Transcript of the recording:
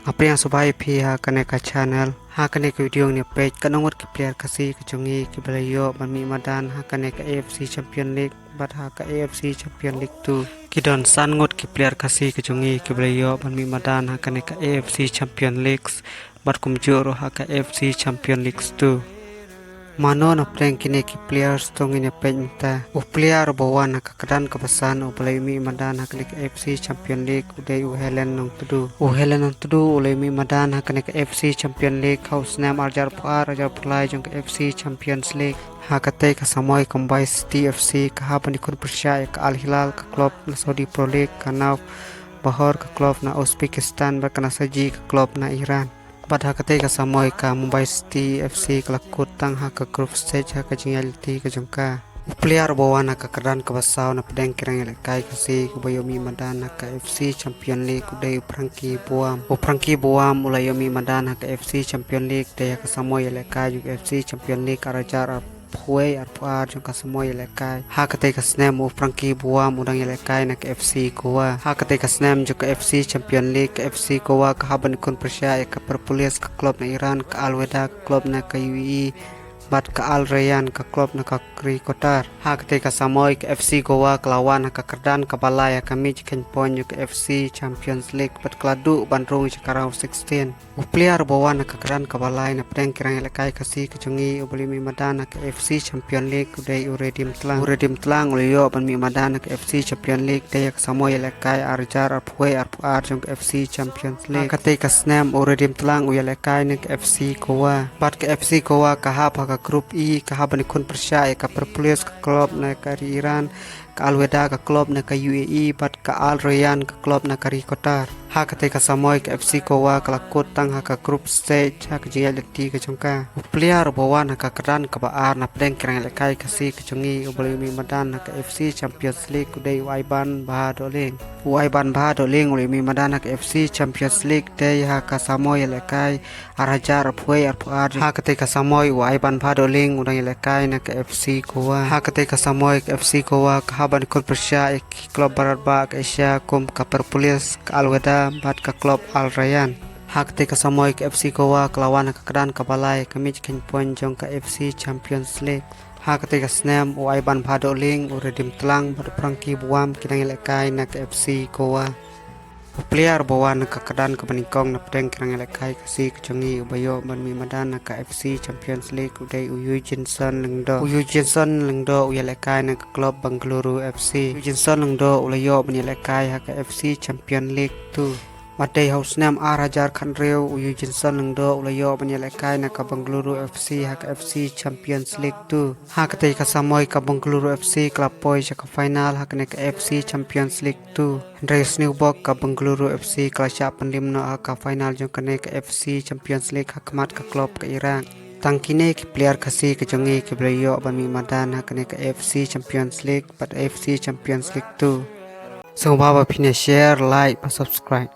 Apa yang subai pi ha kane ka channel ha kane ka video ni page kanongot ki player kasi ka chungi ki balayo banmi madan ha kane ka AFC Champion League bat ha ka AFC Champion League 2 kidon san ngot ki player kasi ka chungi ki balayo banmi madan ha kane ka AFC Champion League bat kumjuro ha ka AFC Champion League 2 Mano na prank kini ki players tong ini penta u player bawan ka kadan ka basan u play mi madan ha klik FC Champion League udai u Helen nong tudu ulai mi madan ha klik FC Champion League house name arjar par arjar play jong FC Champions League ha kate ka samoy kombai City FC ka ha pani kun persya ka Al Hilal ka klub na Saudi Pro League ka na Bahor ka klub na Uzbekistan berkena saji ka klub na Iran pada ketika samoi ka Mumbai City FC kelakut tang ha ka group stage ha ka jingaliti ka jongka player bawana ka kadan ka basaw na pedang kirang kai kasi ku bayomi madan ka FC Champion League udai Frankie Buam ulayomi madan ka FC Champion League daya ka samoi kai FC Champion League arajar Huay arpuar jong kasamoy lekai ha ketika snem Frankie Buam udang lekai nak FC Goa ha ketika snem juga FC Champion League FC Goa ka haban kun persya ka perpulis ka klub na Iran ka Al Weda klub na ka UAE bat ka Al Rayyan ka klub na ka Kotar ha ketika samoy ka FC Goa kelawan ka kerdan ka balai kami jikan pon juga FC Champions League bat keladu bandrung sekarang 16 player bawan ka kerdan ka balai na pedang kirang lekai kasi kecungi ubali mi madan ka FC Champion League udai uredim tlang uliyo ban mi madan ka FC Champion League daya ka samoy lekai arjar arpuai arpuar jong FC Champions League ketika snem uredim tlang uya lekai na ka FC Goa bat ka FC Goa ka ha ka grup E ka haban kun persya ka perpulis ka klub na ka Iran ka Al Weda ka klub na ka UAE bat ka Al Rayyan ka klub na ka Kotar ha ketika samoy ka FC Goa kelakut tang ha ka group stage ha ka jingaliti ka jongka player bawan ka kedan ka baar na pedang kirang lekai kasi ka chungi ubali mi madan ka FC Champions League udai Waiban Bahadoling uli mi madan ka FC Champions League dai ha ka samoy lekai arajar puai arpuar ha ketika samoy Waiban Bahadoling udang lekai na ka FC Goa ha ketika samoy ka FC Goa ka haban kun persya klub barat ba ka Asia kum ka perpulis ka Al Weda bat ka klub Al Rayyan ha ketika samoy ka FC Goa kelawan ka kedan ka balai kami jikan pon jong ka FC Champions League ha ketika snem Waiban Bahadoling uredim telang bat Frankie Buam kinang lekai na ka FC Goa player bawan ka kedan ka baningkong na pedang kirang lekai kasi kecungi ubayo banmi madan ka FC Champions League udai Uyu Jenson lengdo uya lekai na ka klub Bengaluru FC ulayo bani lekai ha ka FC Champion League 2 Madai house name arajar khanreu Uyu Jenson lengdo ulayo bani lekai na ka Bengaluru FC ha ka FC Champions League 2 ha ketika samoy ka Bengaluru FC klapoi ka final ha ka FC Champions League 2 Andreas Newbok ka Bengaluru FC kelasya pendim no ka final jong kene ka FC Champions League hakmat ka klub ka Iran tangkine ki player kasi kejongi ki blayo banmi madan ha kene ka FC Champions League but FC Champions League 2 so baba pine share like and subscribe